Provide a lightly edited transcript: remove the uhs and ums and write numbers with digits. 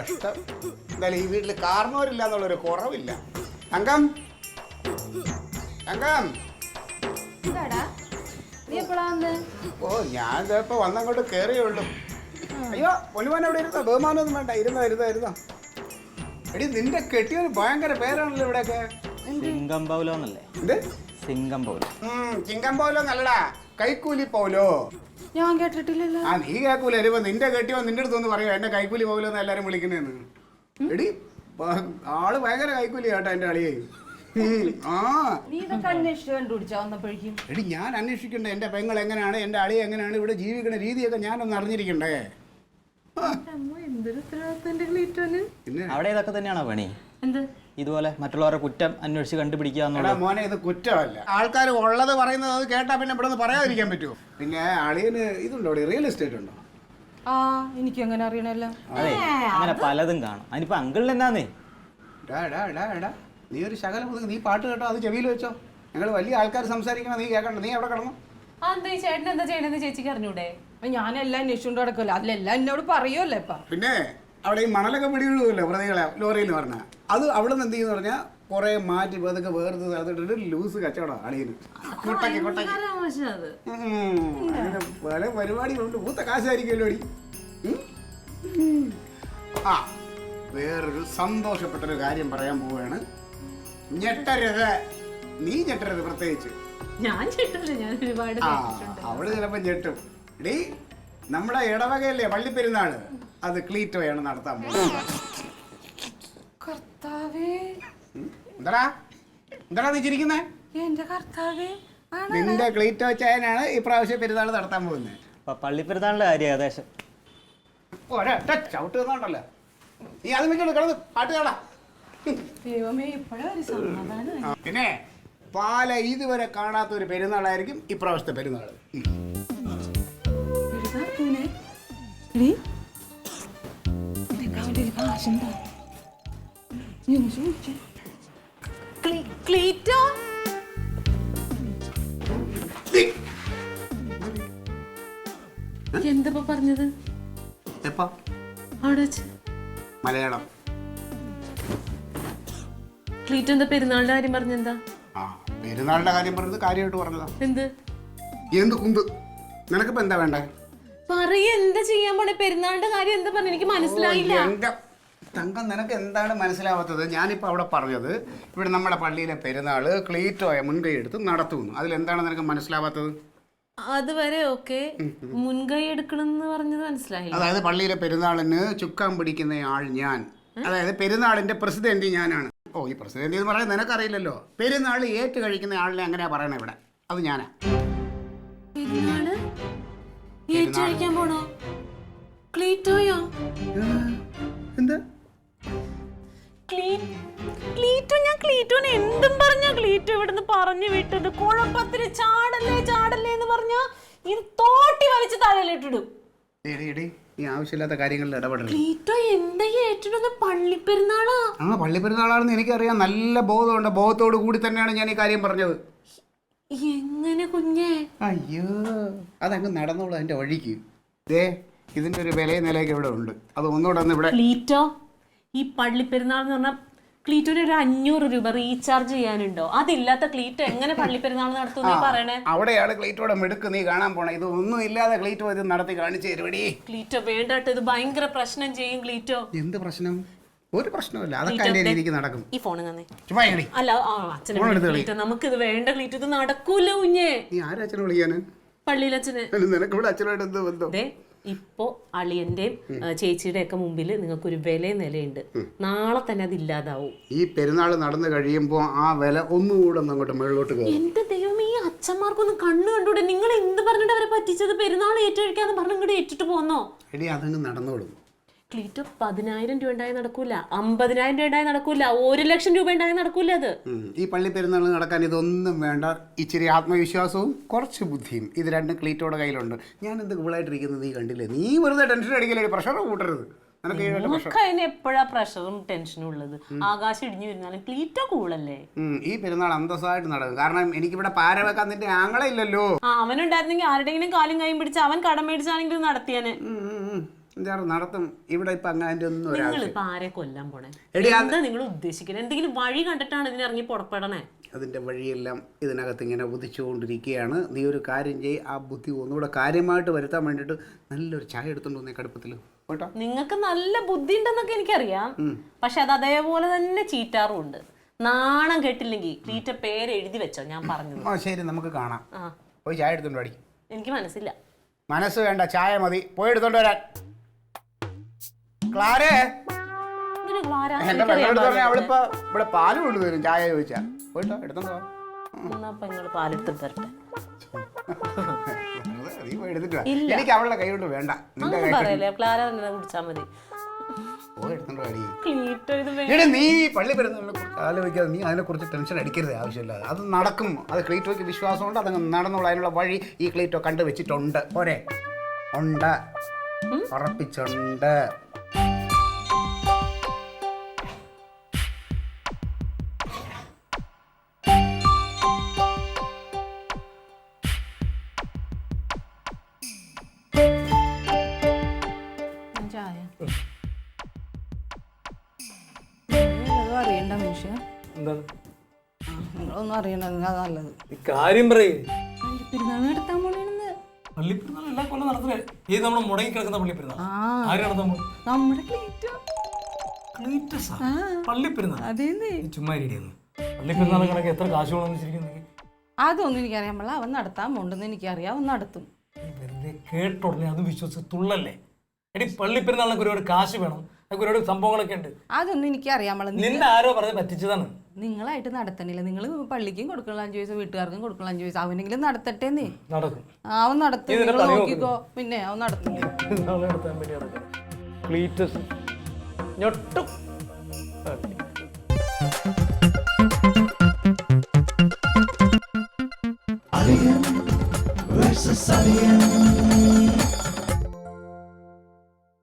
കഷ്ടം. എന്തായാലും ഈ വീട്ടിൽ കാരണവരില്ല എന്നുള്ളൊരു കുറവില്ല. തങ്കം, തങ്കം. ഓ, ഞാൻ ഇപ്പൊ വന്നങ്ങോട്ട് കേറിയുള്ളൂ. അയ്യോ, പൊന്നുമാൻ അവിടെ ഇരുന്നോ? ബഹുമാനമൊന്നും വേണ്ട. ഇരുന്നോ. എടി, നിന്റെ കെട്ടിയൊരു ഭയങ്കര പേരാണല്ലോ ഇവിടെയൊക്കെ. സിംഗം പൗലോ എന്നല്ലേ? എന്ത് സിംഗം പൗലോ? ചിങ്കം പൗലോ നല്ലടാ, കൈക്കൂലി പൗലോ. ഞാൻ കേട്ടിട്ടില്ലല്ലോ. ആ, നീ കേൾക്കൂല. ഇപ്പൊ നിന്റെ കെട്ടിയോ നിന്റെ അടുത്തൊന്ന് പറയോ എന്നെ കൈക്കൂലി പൗലോ എന്ന് എല്ലാരും വിളിക്കുന്നതെന്ന്. എടി, ആള് ഭയങ്കര കൈക്കൂലി കേട്ടോ എന്റെ അളിയെ. എടി, ഞാൻ അന്വേഷിക്കണ്ടേ എന്റെ പെങ്ങൾ എങ്ങനെയാണ്, എന്റെ അളിയെ എങ്ങനെയാണ്, ഇവിടെ ജീവിക്കുന്ന രീതിയൊക്കെ ഞാനൊന്ന് അറിഞ്ഞിരിക്കണ്ടേ. അവിടെ ഇതൊക്കെ തന്നെയാണോ പണി? ഇതുപോലെ മറ്റുള്ളവരുടെ കുറ്റം അന്വേഷിച്ച് കണ്ടുപിടിക്കുക. മോനെ, ഇത് കുറ്റമല്ല. ആൾക്കാർ ഉള്ളത് പറയുന്നത് അത് കേട്ടാ പിന്നെ ഇവിടെ നിന്ന് പറയാതിരിക്കാൻ പറ്റുമോ? പിന്നെ അളിയന് ഇതുണ്ടോ, റിയൽ എസ്റ്റേറ്റ് ഉണ്ടോ? എനിക്ക് അങ്ങനെ അറിയണല്ലോ. അതെ, അങ്ങനെ പലതും കാണും. അതിനിപ്പോ അങ്കിളിന് എന്നാന്നേ? നീ ഒരു ശകലം നീ പാട്ട് കേട്ടോ, അത് ചെവിയിൽ വെച്ചോ. ഞങ്ങൾ വലിയ ആൾക്കാർ സംസാരിക്കണം, നീ കേൾക്കണ്ട. നീ അവിടെ കിടന്നു. ചേട്ടൻ എന്താ ചെയ്യണെന്ന് ചേച്ചിക്ക് അറിഞ്ഞൂടെ? ഞാനെല്ലാം അന്വേഷിച്ചുകൊണ്ട് കിടക്കുമല്ലോ, അതിലെല്ലാം എന്നോട് പറയുമല്ലോ. ഇപ്പൊ പിന്നെ അവിടെ ഈ മണലൊക്കെ പിടിവിടുമല്ലോ പ്രതികളെ ലോറിയിൽ പറഞ്ഞാൽ, അത് അവിടെ നിന്ന് എന്ത് ചെയ്യുന്ന പറഞ്ഞാൽ കുറെ മാറ്റി അതൊക്കെ വേർത്ത് അതിട്ടിട്ട് ലൂസ് കച്ചവടം അളിയന്. പല പരിപാടികളുണ്ട്. പൂത്ത കാശായിരിക്കുമല്ലോ അടി. ആ, വേറൊരു സന്തോഷപ്പെട്ടൊരു കാര്യം പറയാൻ പോവുകയാണ്. ഞെട്ടരുത്, നീ ഞെട്ടരുത്. പ്രത്യേകിച്ച് അവള് ചിലപ്പോ ഞെട്ടും. എടീ, നമ്മുടെ ഇടവകയല്ലേ പള്ളിപ്പെരുന്നാള്, അത് ക്ലീറ്റോയാണ് നടത്താൻ പോകുന്നത്. എന്താടാ നീ ചിരിക്കുന്നേ? നിന്റെ ക്ലീറ്റോ ചായനാണ് ഈ പ്രാവശ്യം പെരുന്നാൾ നടത്താൻ പോകുന്നത്. പള്ളിപ്പെരുന്നാളിന്റെ കാര്യം ഏകദേശം ചവിട്ട് തന്നോണ്ടല്ലോ. നീ അത് വെച്ചോളൂ, കിടന്ന് പാട്ട് കാണാ. പിന്നെ പാല ഇതുവരെ കാണാത്ത ഒരു പെരുന്നാളായിരിക്കും ഇപ്രാവശ്യത്തെ പെരുന്നാൾ. എന്താ പറഞ്ഞത്? മലയാളം. ക്ലീറ്റോ എന്താ പെരുന്നാളിന്റെ കാര്യം പറഞ്ഞെന്താ? പെരുന്നാളിന്റെ കാര്യം പറഞ്ഞത് കാര്യമായിട്ട് പറഞ്ഞതാ. എന്ത് കുന്ത്? നിനക്കിപ്പോ എന്താ വേണ്ടേ? എന്താ ചെയ്യാൻ പോണേ? പെരുന്നാളിന്റെ കാര്യം എന്താ പറഞ്ഞ? എനിക്ക് മനസ്സിലായില്ല. തങ്കം, നിനക്ക് എന്താണ് മനസ്സിലാവാത്തത്? ഞാനിപ്പോ അവിടെ പറഞ്ഞത് ഇവിടെ നമ്മുടെ പള്ളിയിലെ പെരുന്നാള് ക്ലീറ്റോയെ മുൻകൈ എടുത്ത് നടത്തുന്നു. അതിലെന്താണ് നിനക്ക് മനസ്സിലാവാത്തത്? അതുവരെ ഓക്കെ, മുൻകൈ എടുക്കണം എന്ന് പറഞ്ഞത് മനസ്സിലായി. അതായത് പള്ളിയിലെ പെരുന്നാളിന് ചുക്കാൻ പിടിക്കുന്ന ആൾ ഞാൻ, അതായത് പെരുന്നാളിന്റെ പ്രസിഡന്റ് ഞാനാണ്. ഓ, ഈ പ്രസിഡന്റ് എന്ന് പറയാൻ നിനക്കറിയില്ലല്ലോ. പെരുന്നാൾ ഏറ്റു കഴിക്കുന്ന ആളിനെ എങ്ങനെയാ പറയണേ ഇവിടെ? അത് ഞാനാ. എന്താ ക്ലീറ്റോ? ഞാൻ ക്ലീറ്റോനെ എന്തും പറഞ്ഞ ക്ലീറ്റോ ഇവിടുന്ന് പറഞ്ഞു വിട്ടത്? കുഴപ്പത്തിന് ചാടല്ലേ എന്ന് പറഞ്ഞാ ഇത് തോട്ടി വലിച്ച് തലയിലിട്ടിടും. ഈ ആവശ്യമില്ലാത്ത കാര്യങ്ങളിൽ ഇടപെടരുത്. ക്ലീറ്റോ എന്താ ഏറ്റിടുന്ന? പള്ളിപ്പെരുന്നാളാ. പള്ളിപ്പെരുന്നാളാണെന്ന് എനിക്കറിയാം, നല്ല ബോധമുണ്ട്. ബോധത്തോട് കൂടി തന്നെയാണ് ഞാൻ ഈ കാര്യം പറഞ്ഞത്. എങ്ങനെ കുഞ്ഞേ? അയ്യോ, അതങ്ങ് നടന്നോളൂ അതിന്റെ വഴിക്ക്. ഇതിന്റെ ഒരു വിലയും നിലയൊക്കെ ഇവിടെ ഉണ്ട്. അത് ഒന്നുകൂടെ ഒന്ന് ഇവിടെ. ക്ലീറ്റോ, ഈ പള്ളിപ്പെരുന്നാൾ എന്ന് പറഞ്ഞാൽ ക്ലീറ്റോന് ഒരു 500 രൂപ റീചാർജ് ചെയ്യാനുണ്ടോ? അതില്ലാത്ത ക്ലീറ്റോ എങ്ങനെ പള്ളിപ്പെരുന്നാൾ നടത്തുന്ന പറയണേ? അവിടെയാണ് ക്ലീറ്റോടെ മിടുക്ക് നീ കാണാൻ പോണേ. ഇത് ഒന്നും ഇല്ലാതെ ക്ലീറ്റോ ഇത് നടത്തി കാണിച്ചു തരുവടി. ക്ലീറ്റോ വേണ്ടാട്ടോ, ഇത് ഭയങ്കര പ്രശ്നം ചെയ്യും ക്ലീറ്റോ. എന്ത് പ്രശ്നം? ഒരു പ്രശ്നമില്ല, അതൊക്കെ എന്റെ രീതിക്ക് നടക്കും. ഈ ഫോൺ തന്നെ അല്ല, അച്ഛനെ നമുക്ക് ഇത് വേണ്ട ക്ലീറ്റോ, ഇത് നടക്കൂല കുഞ്ഞേ. നീ ആരാ അച്ഛനെ വിളിക്കാന്? പള്ളിയിലച്ഛന്. നിനക്ക് ഇവിടെ അച്ഛനായിട്ട് എന്ത് ബന്ധം? ഇപ്പോ അളിയന്റെയും ചേച്ചിയുടെ ഒക്കെ മുമ്പിൽ നിങ്ങൾക്കൊരു വിലയും നിലയുണ്ട്. നാളെ തന്നെ അത് ഇല്ലാതാവും. ഈ പെരുന്നാൾ നടന്നു കഴിയുമ്പോ ആ വില ഒന്നുകൂടെ അങ്ങോട്ട് മുകളിലോട്ട് കയറും. എന്റെ ദൈവം, ഈ അച്ഛന്മാർക്കൊന്നും കണ്ണു കണ്ടൂടെ? നിങ്ങൾ എന്ത് പറഞ്ഞിട്ട് അവരെ പറ്റിച്ചത്? പെരുന്നാൾ ഏറ്റഴിക്കാന്ന് പറഞ്ഞ ഇങ്ങോട്ട് ഏറ്റിട്ട് പോന്നോ? എടി, അതങ്ങ് നടന്നോളും. ക്ലീറ്റോ 10,000 രൂപ ഉണ്ടായി നടക്കൂല, 50,000 രൂപ ഉണ്ടായി നടക്കൂല, 1,00,000 രൂപ ഉണ്ടായി നടക്കൂല. അത് ഈ പള്ളി പെരുന്നാൾ നടക്കാൻ ഇതൊന്നും വേണ്ട. ഇച്ചിരി ആത്മവിശ്വാസവും കുറച്ച് ബുദ്ധിയും, ഇത് രണ്ടും ക്ലീറ്റോയുടെ കയ്യിലുണ്ട്. ഞാൻ എന്ത് കൂളായിട്ടിരിക്കുന്നത് നീ കണ്ടില്ലേ? നീ വെറുതെ ടെൻഷൻ അടിക്കല്ലേ, പ്രഷർ കൂട്ടരുത്. എപ്പോഴാ പ്രഷറും ടെൻഷനും ഉള്ളത്? ആകാശം ഇടിഞ്ഞു വരുന്നാലും ക്ലീറ്റോ കൂളല്ലേ? ഈ പെരുന്നാൾ അന്തസ്സായിട്ട് നടക്കും. കാരണം എനിക്കിവിടെ പാര വെക്കാൻ നിന്റെ ആങ്ങളെ ഇല്ലല്ലോ. അവനുണ്ടായിരുന്നെങ്കിൽ ആരുടെങ്കിലും കാലും കൈയും പിടിച്ച് അവൻ കടം മേടിച്ചാണെങ്കിലും നടത്തിയാനെ. നടത്തും. ഇവിടെ ഇപ്പൊ അങ്ങനെ ഒന്നും ഒരാവശ്യം. നിങ്ങളിപ്പോ ആരെ കൊല്ലാൻ പോണേ? എടി, എന്താ നിങ്ങൾ ഉദ്ദേശിക്കുന്നത്? എന്തെങ്കിലും വഴി കണ്ടിട്ടാണ് ഇതിനിറങ്ങി പുറപ്പെടണേ? അതിൻ്റെ വഴിയെല്ലാം ഇതിനകത്ത് ഇങ്ങനെ ഉദിച്ചുകൊണ്ടിരിക്കുകയാണ്. നീ ഒരു കാര്യം ചെയ്യ്, ആ ബുദ്ധി ഒന്നുകൂടെ കാര്യമായിട്ട് വരുത്താൻ വേണ്ടിയിട്ട് നല്ലൊരു ചായ എടുത്തോണ്ട് വന്നേ കടുപ്പത്തിൽ കേട്ടോ. നിങ്ങൾക്ക് നല്ല ബുദ്ധി ഉണ്ടെന്നൊക്കെ എനിക്കറിയാം, പക്ഷെ അത് അതേപോലെ തന്നെ ചീറ്റാറുമുണ്ട്. നാണം കേട്ടില്ലെങ്കിൽ ക്ലീറ്റ പേര് എഴുതി വെച്ചോ, ഞാൻ പറഞ്ഞത്. ശരി, നമുക്ക് കാണാം. പോയി ചായ എടുത്തോണ്ട് വാടി. എനിക്ക് മനസ്സില്ല. മനസ്സ് വേണ്ട, ചായ മതി. പോയി എടുത്തോണ്ട് വരാൻ. ക്ലാരേ, അവളിപ്പോ ഇവിടെ പാല് കൊണ്ടുവരും ചായ ചോദിച്ചാ. പോയിട്ടോ എടുത്തോണ്ട് വാ. പാലെടുത്തിട്ട് തരട്ടെ. എനിക്ക് അവളുടെ കൈ കൊണ്ട് വേണ്ട. പറയല്ലേ, ക്ലാര തന്നെ കുടിച്ചാ മതി. നീ പള്ളി പെരുന്നാളിനെ കുറിച്ച് ആലോചിക്കാതെ നീ അതിനെക്കുറിച്ച് ടെൻഷൻ അടിക്കരുത് ആവശ്യമില്ലാതെ. അത് നടക്കും. അത് ക്ലീറ്റോയ്ക്ക് വിശ്വാസമുണ്ട്. അതങ്ങ് നടന്നുള്ള അതിനുള്ള വഴി ഈ ക്ലീറ്റോ കണ്ടു വെച്ചിട്ടുണ്ട്. പോരെ? ഉണ്ട്, ഉറപ്പിച്ചുണ്ട്. അറിയണ്ട മനുഷ്യ, നിങ്ങളൊന്നും അറിയണ്ട, നല്ലത് കാര്യം പറയേ. പെരുന്നാൾ നടത്താൻ പോണെന്ന്. പള്ളിപ്പെരുന്നാൾ എല്ലാ കൊല്ലം നടത്തലേ. ഏത് നമ്മൾ മുടങ്ങി കിടക്കുന്ന പള്ളിപ്പെരുന്നാൾ? ആര് നടത്താൻ പോകും? നമ്മുടെ പള്ളിപ്പെരുന്നാൾ? അതേന്ന്. ചുമ്മാ ഇരിക്കുന്നു. പള്ളിപ്പെരുന്നാൾ കണക്ക് എത്ര കാശ് വേണമെന്ന് വെച്ചിരിക്കുന്നത്? അതൊന്നും എനിക്കറിയാൻ പാടില്ല. അവൻ നടത്താൻ പോണ്ടെന്ന് എനിക്കറിയാം, അവൻ നടത്തും. വെറുതെ കേട്ടോടനെ അത് വിശ്വസിച്ച് തുള്ളല്ലേ. എടി, പള്ളിപ്പെരുന്നാളിനൊക്കെ ഒരുപാട് കാശ് വേണം, ഒരുപാട് സംഭവങ്ങളൊക്കെ ഉണ്ട്. അതൊന്നും എനിക്കറിയാൻ പാടില്ല. നിന്നെ ആരോ പറഞ്ഞ് പറ്റിച്ചതാണ്. നിങ്ങളായിട്ട് നടത്തണില്ല. നിങ്ങൾ പള്ളിക്കും കൊടുക്കണം 5 പൈസ, വീട്ടുകാർക്കും കൊടുക്കണം 5 പൈസ. അവനെങ്കിലും നടത്തട്ടേന്നേ. നടക്കും, അവൻ നടത്തും. നിങ്ങൾ നോക്കിക്കോ. പിന്നെ അവൻ നടത്തും. നടത്താൻ വേണ്ടി നടക്കാം. ക്ലീറ്റസ് ഞൊട്ടും. Alien versus Alien.